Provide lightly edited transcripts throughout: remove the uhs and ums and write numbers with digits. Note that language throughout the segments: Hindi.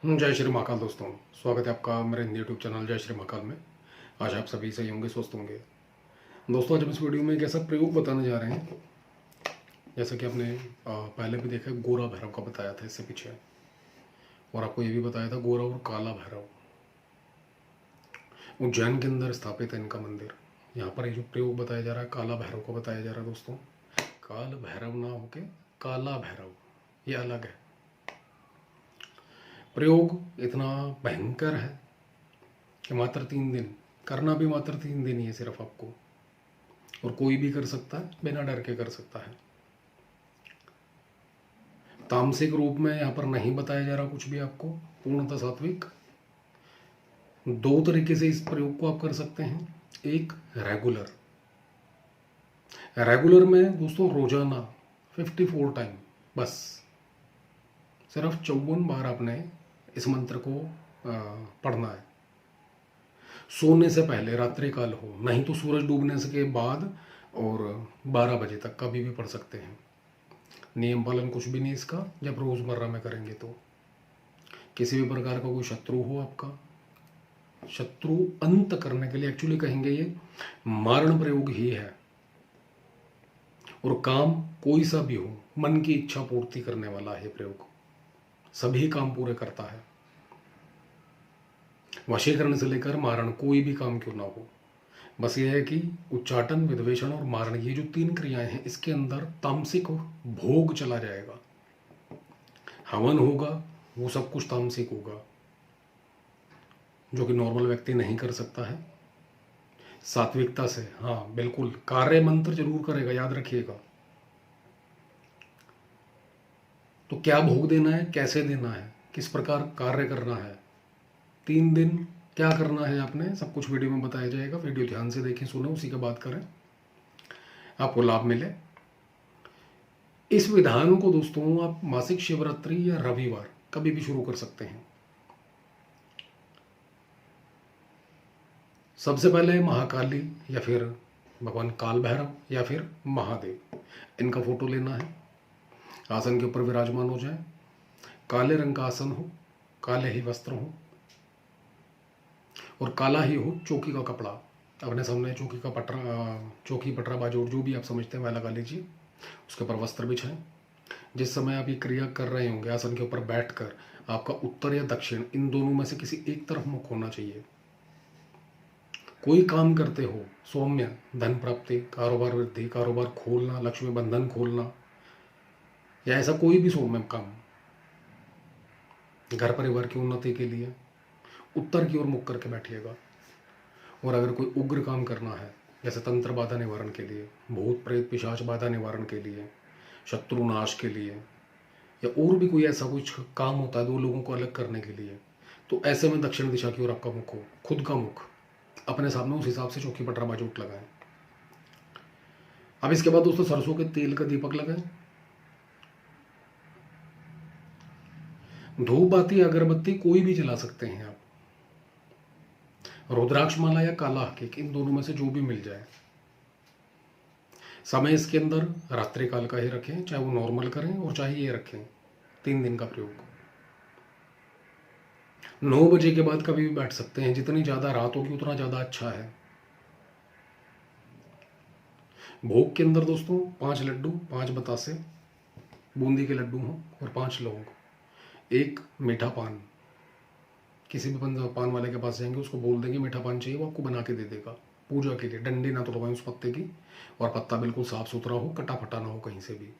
जय श्री महाकाल दोस्तों। स्वागत है आपका मेरे हिंदी यूट्यूब चैनल जय श्री महाकाल में। आज आप सभी सही होंगे, स्वस्थ होंगे। दोस्तों, आज हम इस वीडियो में एक ऐसा प्रयोग बताने जा रहे हैं, जैसा कि आपने पहले भी देखा, गोरा भैरव का बताया था इससे पीछे, और आपको ये भी बताया था गोरा और काला भैरव। उज्जैन के अंदर स्थापित है इनका मंदिर। यहाँ पर ये जो प्रयोग बताया जा रहा है काला भैरव को बताया जा रहा है दोस्तों। काल भैरव ना होके काला भैरव, ये अलग है। प्रयोग इतना भयंकर है कि मात्र 3 दिन करना, भी मात्र 3 दिन ही है सिर्फ आपको, और कोई भी कर सकता है, बिना डर के कर सकता है। तामसिक रूप में यहाँ पर नहीं बताया जा रहा कुछ भी आपको, पूर्णतः सात्विक। 2 तरीके से इस प्रयोग को आप कर सकते हैं। एक रेगुलर में दोस्तों रोजाना 54 टाइम, बस सिर्फ 54 बार आपने इस मंत्र को पढ़ना है। सोने से पहले, रात्रि काल हो, नहीं तो सूरज डूबने से के बाद, और 12 बजे तक कभी भी पढ़ सकते हैं। नियम पालन कुछ भी नहीं इसका। जब रोज़मर्रा में करेंगे तो किसी भी प्रकार का कोई शत्रु हो, आपका शत्रु अंत करने के लिए एक्चुअली कहेंगे ये मारण प्रयोग ही है। और काम कोई सा भी हो, मन की इच्छा पूर्ति करने वाला है प्रयोग, सभी काम पूरे करता है। वशीकरण से लेकर मारण, कोई भी काम क्यों ना हो, बस यह है कि उच्चाटन, विद्वेषण और मारण, ये जो 3 क्रियाएं हैं, इसके अंदर तामसिक भोग चला जाएगा। हवन होगा, वो सब कुछ तामसिक होगा, जो कि नॉर्मल व्यक्ति नहीं कर सकता है। सात्विकता से, हाँ बिल्कुल, कार्य मंत्र जरूर करेगा, याद रखिएगा। तो क्या भोग देना है, कैसे देना है, किस प्रकार कार्य करना है, 3 दिन क्या करना है आपने, सब कुछ वीडियो में बताया जाएगा। वीडियो ध्यान से देखें, सुने, उसी के बाद करें, आपको लाभ मिले। इस विधान को दोस्तों आप मासिक शिवरात्रि या रविवार कभी भी शुरू कर सकते हैं। सबसे पहले महाकाली या फिर भगवान काल भैरव या फिर महादेव, इनका फोटो लेना है। आसन के ऊपर विराजमान हो जाए, काले रंग का आसन हो, काले ही वस्त्र हो, और काला ही हो चौकी का कपड़ा। अपने सामने चौकी का पटरा, चौकी पटरा बाजोड़ जो भी आप समझते हैं वह लगा लीजिए। उसके ऊपर वस्त्र बिछाएं। जिस समय आप ये क्रिया कर रहे होंगे आसन के ऊपर बैठकर, आपका उत्तर या दक्षिण, इन दोनों में से किसी एक तरफ मुख होना चाहिए। कोई काम करते हो, सौम्य धन प्राप्ति, कारोबार वृद्धि, कारोबार खोलना, लक्ष्मी बंधन खोलना, या ऐसा कोई भी सौम्य काम, घर परिवार की उन्नति के लिए उत्तर की ओर मुख करके बैठिएगा। और अगर कोई उग्र काम करना है, जैसे तंत्र बाधा निवारण के लिए, भूत प्रेत पिशाच बाधा निवारण के लिए, शत्रु नाश के लिए, या और भी कोई ऐसा कुछ काम होता है 2 लोगों को अलग करने के लिए, तो ऐसे में दक्षिण दिशा की ओर आपका मुख हो, खुद का मुख अपने सामने, उस हिसाब से चौकी पटरा बाजूट लगाएं। अब इसके बाद दोस्तों सरसों के तेल का दीपक लगाएं। धूप बाती अगरबत्ती कोई भी जला सकते हैं आप। रुद्राक्ष माला या काला हकीक, इन दोनों में से जो भी मिल जाए। समय इसके अंदर रात्रि काल का ही रखें, चाहे वो नॉर्मल करें और चाहे ये रखें। 3 दिन का प्रयोग। 9 बजे के बाद कभी भी बैठ सकते हैं, जितनी ज़्यादा रात होगी उतना ज़्यादा अच्छा है। भोग के अंदर दोस्तों 5 लड्डू, 5 बतासे, बूंदी के लड्डू हों, और 5 लौंग, 1 मीठा पान। किसी भी पान वाले के पास जाएंगे, उसको बोल देंगे मीठा पान चाहिए, वो आपको बना के दे देगा। पूजा के लिए डंडी ना तोड़वाएं उस पत्ते की, और पत्ता बिल्कुल साफ सुथरा हो, कटा फटा ना हो कहीं से भी।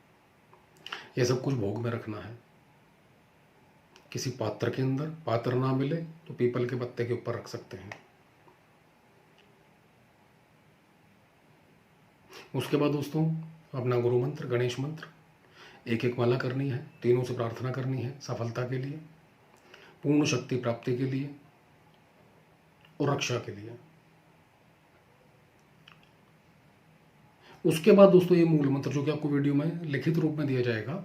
ये सब कुछ भोग में रखना है। किसी पात्र के अंदर, पात्र ना मिले तो पीपल के पत्ते के ऊपर रख सकते हैं। उसके बाद दोस्तों अपना गुरु मंत्र, गणेश मंत्र, 1-1 माला करनी है। तीनों से प्रार्थना करनी है, सफलता के लिए, पूर्ण शक्ति प्राप्ति के लिए, और रक्षा के लिए। उसके बाद दोस्तों ये मूल मंत्र जो कि आपको वीडियो में लिखित रूप में दिया जाएगा,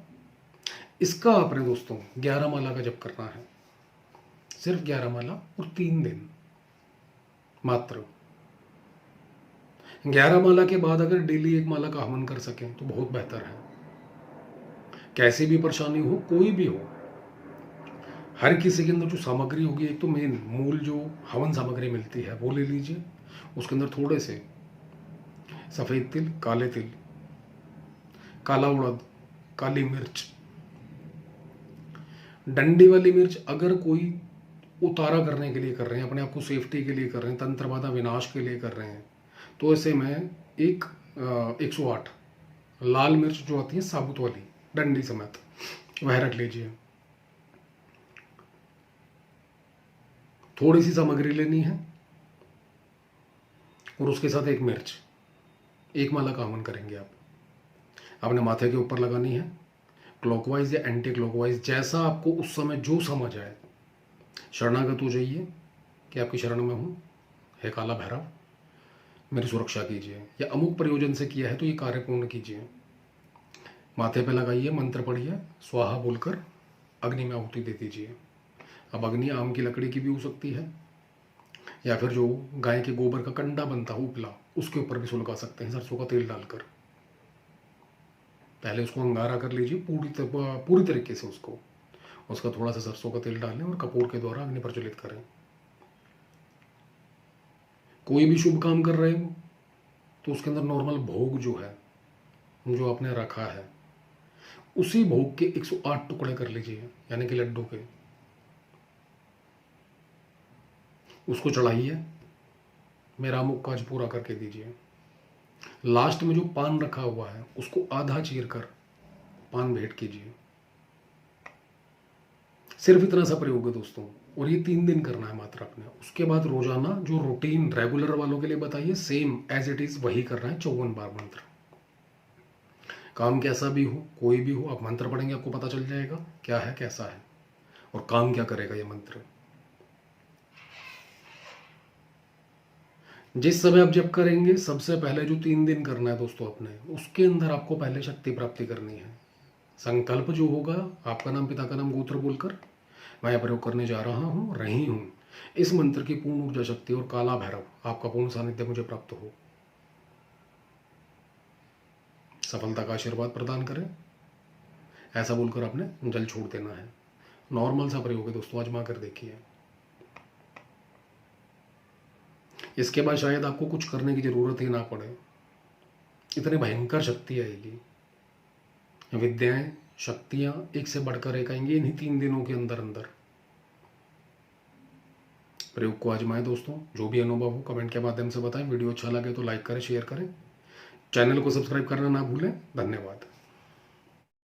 इसका आपने दोस्तों 11 माला का जप करना है। सिर्फ 11 माला और 3 दिन मात्र। 11 माला के बाद अगर डेली 1 माला का हवन कर सकें तो बहुत बेहतर है। कैसी भी परेशानी हो, कोई भी हो, हर किसी के अंदर जो सामग्री होगी, एक तो मेन मूल जो हवन सामग्री मिलती है वो ले लीजिए। उसके अंदर थोड़े से सफ़ेद तिल, काले तिल, काला उड़द, काली मिर्च, डंडी वाली मिर्च अगर कोई उतारा करने के लिए कर रहे हैं, अपने आप को सेफ्टी के लिए कर रहे हैं, तंत्र बाधा विनाश के लिए कर रहे हैं, तो ऐसे में एक 108 लाल मिर्च जो आती है साबुत वाली डंडी समेत, वह रख लीजिए। थोड़ी सी सामग्री लेनी है और उसके साथ एक मिर्च, एक माला का हवन करेंगे आप। आपने माथे के ऊपर लगानी है, क्लॉकवाइज या एंटी क्लॉकवाइज, जैसा आपको उस समय जो समझ आए। शरणागत हो जाइए कि आपकी शरण में हूँ, हे काला भैरव मेरी सुरक्षा कीजिए, या अमुक प्रयोजन से किया है तो ये कार्य पूर्ण कीजिए। माथे पे लगाइए, मंत्र पढ़िए, स्वाहा बोलकर अग्नि में आहुति दे दीजिए। अब अग्नि आम की लकड़ी की भी हो सकती है, या फिर जो गाय के गोबर का कंडा बनता है उपला, उसके ऊपर भी सुलगा सकते हैं सरसों का तेल डालकर। पहले उसको अंगारा कर लीजिए पूरी तरीके से उसको, उसका थोड़ा सा सरसों का तेल डालें और कपूर के द्वारा अग्नि प्रज्वलित करें। कोई भी शुभ काम कर रहे हो तो उसके अंदर नॉर्मल भोग जो है, जो आपने रखा है, उसी भोग के 108 टुकड़े कर लीजिए, यानी कि लड्डू के, उसको चढ़ाइए, मेरा अमुक काज पूरा करके दीजिए। लास्ट में जो पान रखा हुआ है उसको आधा चीर कर पान भेंट कीजिए। सिर्फ इतना सा प्रयोग है दोस्तों, और ये 3 दिन करना है मात्र आपने। उसके बाद रोजाना जो रूटीन रेगुलर वालों के लिए बताइए, सेम एज इट इज वही करना है 54 बार मंत्र। काम कैसा भी हो, कोई भी हो, आप मंत्र पढ़ेंगे आपको पता चल जाएगा क्या है कैसा है और काम क्या करेगा ये मंत्र। जिस समय आप जब करेंगे, सबसे पहले जो 3 दिन करना है दोस्तों अपने, उसके अंदर आपको पहले शक्ति प्राप्ति करनी है। संकल्प जो होगा, आपका नाम, पिता का नाम, गोत्र बोलकर मैं प्रयोग करने जा रहा हूँ, रही हूँ, इस मंत्र की पूर्ण ऊर्जा शक्ति और काला भैरव आपका पूर्ण सानिध्य मुझे प्राप्त हो, सफलता का आशीर्वाद प्रदान करें, ऐसा बोलकर आपने जल छोड़ देना है। नॉर्मल सा प्रयोग है दोस्तों, आजमा कर देखिए। इसके बाद शायद आपको कुछ करने की जरूरत ही ना पड़े, इतनी भयंकर शक्ति आएगी। विद्याएं, शक्तियां एक से बढ़कर एक आएंगी इन्हीं 3 दिनों के अंदर अंदर। प्रयोग को आजमाएं दोस्तों। जो भी अनुभव हो कमेंट के माध्यम से बताएं। वीडियो अच्छा लगे तो लाइक करें, शेयर करें, चैनल को सब्सक्राइब करना ना भूलें। धन्यवाद।